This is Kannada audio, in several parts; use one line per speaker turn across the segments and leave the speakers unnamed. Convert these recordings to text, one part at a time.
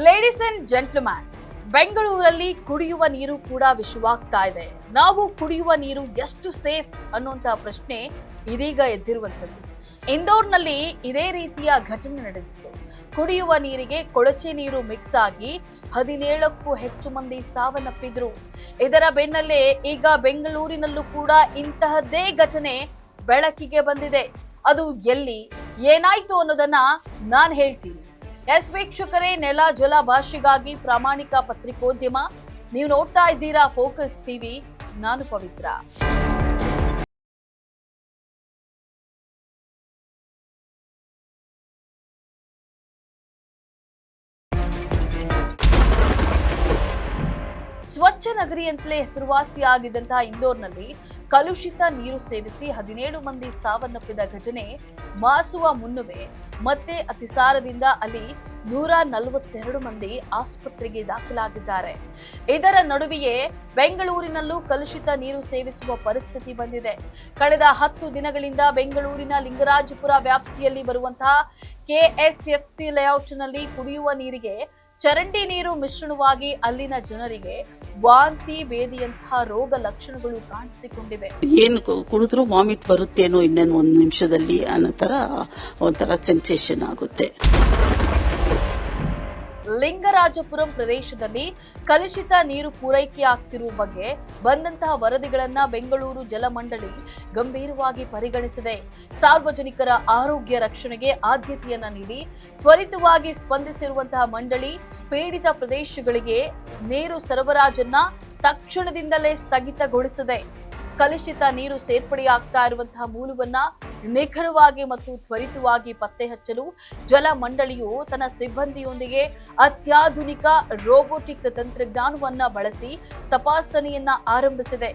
ಲೇಡೀಸ್ ಅಂಡ್ ಜೆಂಟ್ಲ್ಮ್ಯಾನ್, ಬೆಂಗಳೂರಲ್ಲಿ ಕುಡಿಯುವ ನೀರು ಕೂಡ ವಿಷವಾಗ್ತಾ ಇದೆ. ನಾವು ಕುಡಿಯುವ ನೀರು ಎಷ್ಟು ಸೇಫ್ ಅನ್ನುವಂತಹ ಪ್ರಶ್ನೆ ಇದೀಗ ಎದ್ದಿರುವಂಥದ್ದು. ಇಂದೋರ್ನಲ್ಲಿ ಇದೇ ರೀತಿಯ ಘಟನೆ ನಡೆದಿತ್ತು. ಕುಡಿಯುವ ನೀರಿಗೆ ಕೊಳಚೆ ನೀರು ಮಿಕ್ಸ್ ಆಗಿ 17ಕ್ಕೂ ಹೆಚ್ಚು ಮಂದಿ ಸಾವನ್ನಪ್ಪಿದ್ರು. ಇದರ ಬೆನ್ನಲ್ಲೇ ಈಗ ಬೆಂಗಳೂರಿನಲ್ಲೂ ಕೂಡ ಇಂತಹದ್ದೇ ಘಟನೆ ಬೆಳಕಿಗೆ ಬಂದಿದೆ. ಅದು ಎಲ್ಲಿ ಏನಾಯ್ತು ಅನ್ನೋದನ್ನ ನಾನು ಹೇಳ್ತೀನಿ. ಎಸ್ ವೀಕ್ಷಕರೇ, ನೆಲ ಜಲ ಭಾಷೆಗಾಗಿ ಪ್ರಾಮಾಣಿಕ ಪತ್ರಿಕೋದ್ಯಮ. ನೀವು ನೋಡ್ತಾ ಇದ್ದೀರಾ ಫೋಕಸ್ ಟಿವಿ. ನಾನು ಪವಿತ್ರ. ಸ್ವಚ್ಛ ನಗರಿ ಅಂತಲೇ ಹೆಸರುವಾಸಿಯಾಗಿದ್ದಂತಹ ಇಂದೋರ್ನಲ್ಲಿ ಕಲುಷಿತ ನೀರು ಸೇವಿಸಿ 17 ಮಂದಿ ಸಾವನ್ನಪ್ಪಿದ ಘಟನೆ ಮಾಸುವ ಮುನ್ನವೇ ಮತ್ತೆ ಅತಿಸಾರದಿಂದ ಅಲ್ಲಿ 142 ಮಂದಿ ಆಸ್ಪತ್ರೆಗೆ ದಾಖಲಾಗಿದ್ದಾರೆ. ಇದರ ನಡುವೆಯೇ ಬೆಂಗಳೂರಿನಲ್ಲೂ ಕಲುಷಿತ ನೀರು ಸೇವಿಸುವ ಪರಿಸ್ಥಿತಿ ಬಂದಿದೆ. ಕಳೆದ 10 ದಿನಗಳಿಂದ ಬೆಂಗಳೂರಿನ ಲಿಂಗರಾಜಪುರ ವ್ಯಾಪ್ತಿಯಲ್ಲಿ ಬರುವಂತಹ ಕೆಎಸ್ಎಫ್ಸಿ ಲೇಔಟ್ನಲ್ಲಿ ಕುಡಿಯುವ ನೀರಿಗೆ ಚರಂಡಿ ನೀರು ಮಿಶ್ರಣವಾಗಿ ಅಲ್ಲಿನ ಜನರಿಗೆ ವಾಂತಿ ಭೇದಿಯಂತಹ ರೋಗ ಲಕ್ಷಣಗಳು ಕಾಣಿಸಿಕೊಂಡಿವೆ.
ಏನು ಕುಡಿದ್ರೂ ವಾಮಿಟ್ ಬರುತ್ತೇನೋ ಇನ್ನೇನು 1 ನಿಮಿಷದಲ್ಲಿ ಅನ್ನೋ ತರ ಒಂಥರ ಸೆನ್ಸೇಷನ್ ಆಗುತ್ತೆ.
ಲಿಂಗರಾಜಪುರಂ ಪ್ರದೇಶದಲ್ಲಿ ಕಲುಷಿತ ನೀರು ಪೂರೈಕೆ ಆಗ್ತಿರುವ ಬಗ್ಗೆ ಬಂದಂತಹ ವರದಿಗಳನ್ನ ಬೆಂಗಳೂರು ಜಲಮಂಡಳಿ ಗಂಭೀರವಾಗಿ ಪರಿಗಣಿಸಿದೆ. ಸಾರ್ವಜನಿಕರ ಆರೋಗ್ಯ ರಕ್ಷಣೆಗೆ ಆದ್ಯತೆಯನ್ನ ನೀಡಿ ತ್ವರಿತವಾಗಿ ಸ್ಪಂದಿಸಿರುವಂತಹ ಮಂಡಳಿ ಪೀಡಿತ ಪ್ರದೇಶಗಳಿಗೆ ನೀರು ಸರಬರಾಜನ್ನ ತಕ್ಷಣದಿಂದಲೇ ಸ್ಥಗಿತಗೊಳಿಸಿದೆ. ಕಲುಷಿತ ನೀರು ಸೇರ್ಪಡೆಯಾಗ್ತಾ ಇರುವಂತಹ ಮೂಲವನ್ನ ನಿಖರವಾಗಿ ಮತ್ತು ತ್ವರಿತವಾಗಿ ಪತ್ತೆ ಹಚ್ಚಲು ಜಲ ಮಂಡಳಿಯು ತನ್ನ ಸಿಬ್ಬಂದಿಯೊಂದಿಗೆ ಅತ್ಯಾಧುನಿಕ ರೋಬೋಟಿಕ್ ತಂತ್ರಜ್ಞಾನವನ್ನ ಬಳಸಿ ತಪಾಸಣೆಯನ್ನ ಆರಂಭಿಸಿದೆ.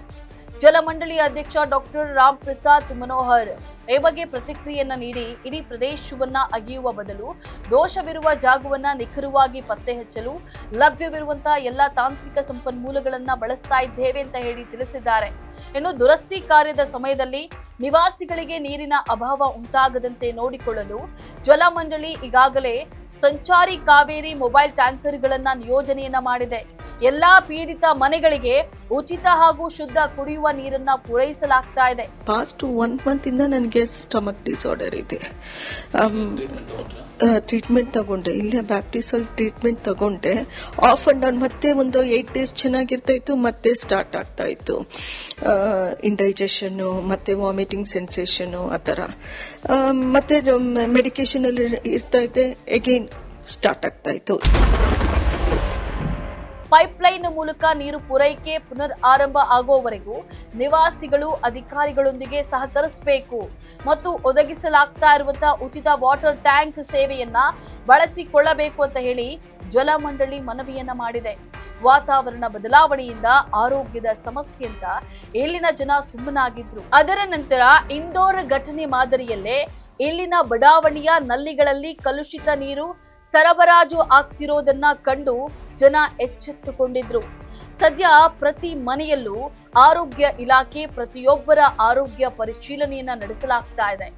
ಜಲಮಂಡಳಿಯ ಅಧ್ಯಕ್ಷ ಡಾಕ್ಟರ್ ರಾಮ್ ಪ್ರಸಾದ್ ಮನೋಹರ್ ಈ ಬಗ್ಗೆ ಪ್ರತಿಕ್ರಿಯೆಯನ್ನ ನೀಡಿ, ಇಡೀ ಪ್ರದೇಶವನ್ನ ಅಗೆಯುವ ಬದಲು ದೋಷವಿರುವ ಜಾಗವನ್ನ ನಿಖರವಾಗಿ ಪತ್ತೆ ಹಚ್ಚಲು ಲಭ್ಯವಿರುವಂತಹ ಎಲ್ಲಾ ತಾಂತ್ರಿಕ ಸಂಪನ್ಮೂಲಗಳನ್ನ ಬಳಸ್ತಾ ಇದ್ದೇವೆ ಅಂತ ಹೇಳಿ ತಿಳಿಸಿದ್ದಾರೆ. ಇನ್ನು ದುರಸ್ತಿ ಕಾರ್ಯದ ಸಮಯದಲ್ಲಿ ನಿವಾಸಿಗಳಿಗೆ ನೀರಿನ ಅಭಾವ ಉಂಟಾಗದಂತೆ ನೋಡಿಕೊಳ್ಳಲು ಜಲಮಂಡಳಿ ಈಗಾಗಲೇ ಸಂಚಾರಿ ಕಾವೇರಿ ಮೊಬೈಲ್ ಟ್ಯಾಂಕರ್ಗಳನ್ನ ನಿಯೋಜನೆಯನ್ನ ಮಾಡಿದೆ. ಎಲ್ಲಾ ಪೀಡಿತ ಮನೆಗಳಿಗೆ ಉಚಿತ ಹಾಗೂ ಶುದ್ಧ ಕುಡಿಯುವ ನೀರನ್ನ ಪೂರೈಸಲಾಗ್ತಾ ಇದೆ.
ಪಾಸ್ಟ್ 1 ಮಂತ್ ಇಂದ ನನಗೆ ಸ್ಟಮಕ್ ಡಿಸಾರ್ಡರ್ ಇದೆ. ಟ್ರೀಟ್ಮೆಂಟ್ ತಗೊಂಡೆ, ಇಲ್ಲೇ ಬ್ಯಾಪ್ಟಿಸಲ್ ಟ್ರೀಟ್ಮೆಂಟ್ ತಗೊಂಡೆ. ಆಫ್ ಅಂಡ್ ಡೌನ್ ಮತ್ತೆ ಒಂದು 8 ಡೇಸ್ ಚೆನ್ನಾಗಿರ್ತಾ ಇತ್ತು, ಮತ್ತೆ ಸ್ಟಾರ್ಟ್ ಆಗ್ತಾ ಇತ್ತು ಇಂಡೈಜೆಷನ್, ಮತ್ತೆ ವಾಮಿಟಿಂಗ್ ಸೆನ್ಸೇಷನ್ ಆ ಥರ. ಮತ್ತೆ ಮೆಡಿಕೇಶನ್ ಅಲ್ಲಿ ಇರ್ತಾ ಇದ್ದೆ, ಅಗೈನ್ ಸ್ಟಾರ್ಟ್ ಆಗ್ತಾ ಇತ್ತು.
ಪೈಪ್ಲೈನ್ ಮೂಲಕ ನೀರು ಪೂರೈಕೆ ಪುನರ್ ಆರಂಭ ಆಗುವವರೆಗೂ ನಿವಾಸಿಗಳು ಅಧಿಕಾರಿಗಳೊಂದಿಗೆ ಸಹಕರಿಸಬೇಕು ಮತ್ತು ಒದಗಿಸಲಾಗ್ತಾ ಇರುವಂತಹ ಉಚಿತ ವಾಟರ್ ಟ್ಯಾಂಕ್ ಸೇವೆಯನ್ನ ಬಳಸಿಕೊಳ್ಳಬೇಕು ಅಂತ ಹೇಳಿ ಜಲಮಂಡಳಿ ಮನವಿಯನ್ನ ಮಾಡಿದೆ. ವಾತಾವರಣ ಬದಲಾವಣೆಯಿಂದ ಆರೋಗ್ಯದ ಸಮಸ್ಯೆ ಅಂತ ಇಲ್ಲಿನ ಜನ ಸುಮ್ಮನಾಗಿದ್ರು. ಅದರ ನಂತರ ಇಂದೋರ್ ಘಟನೆ ಮಾದರಿಯಲ್ಲೇ ಇಲ್ಲಿನ ಬಡಾವಣೆಯ ನಲ್ಲಿಗಳಲ್ಲಿ ಕಲುಷಿತ ನೀರು ಸರಬರಾಜು ಆಗ್ತಿರೋದನ್ನ ಕಂಡು ಜನ ಎಚ್ಚೆತ್ತುಕೊಂಡಿದ್ರು. ಸದ್ಯ ಪ್ರತಿ ಮನೆಯಲ್ಲೂ ಆರೋಗ್ಯ ಇಲಾಖೆ ಪ್ರತಿಯೊಬ್ಬರ ಆರೋಗ್ಯ ಪರಿಶೀಲನೆಯನ್ನ ನಡೆಸಲಾಗ್ತಾ ಇದೆ.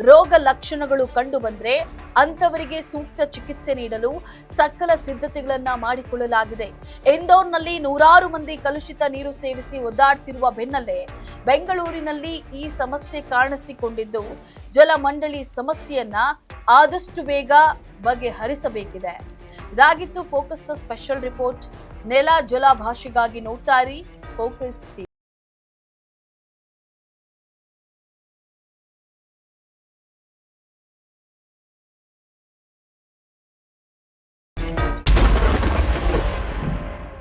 ರೋಗ ಲಕ್ಷಣಗಳು ಕಂಡು ಬಂದ್ರೆ ಅಂತವರಿಗೆ ಸೂಕ್ತ ಚಿಕಿತ್ಸೆ ನೀಡಲು ಸಕಲ ಸಿದ್ಧತೆಗಳನ್ನ ಮಾಡಿಕೊಳ್ಳಲಾಗಿದೆ. ಇಂದೋರ್ನಲ್ಲಿ 100 ಮಂದಿ ಕಲುಷಿತ ನೀರು ಸೇವಿಸಿ ಒದ್ದಾಡ್ತಿರುವ ಬೆನ್ನಲ್ಲೇ ಬೆಂಗಳೂರಿನಲ್ಲಿ ಈ ಸಮಸ್ಯೆ ಕಾಣಿಸಿಕೊಂಡಿದ್ದು, ಜಲಮಂಡಳಿ ಸಮಸ್ಯೆಯನ್ನ ಆದಷ್ಟು ಬೇಗ ಬಗೆಹರಿಸಬೇಕಿದೆ. ಇದಾಗಿತ್ತು ಫೋಕಸ್ ದ ಸ್ಪೆಷಲ್ ರಿಪೋರ್ಟ್. ನೆಲ ಜಲ ಭಾಷೆಗಾಗಿ ನೋಡ್ತಾ ಇರಿ ಫೋಕಸ್ ಟಿವಿ.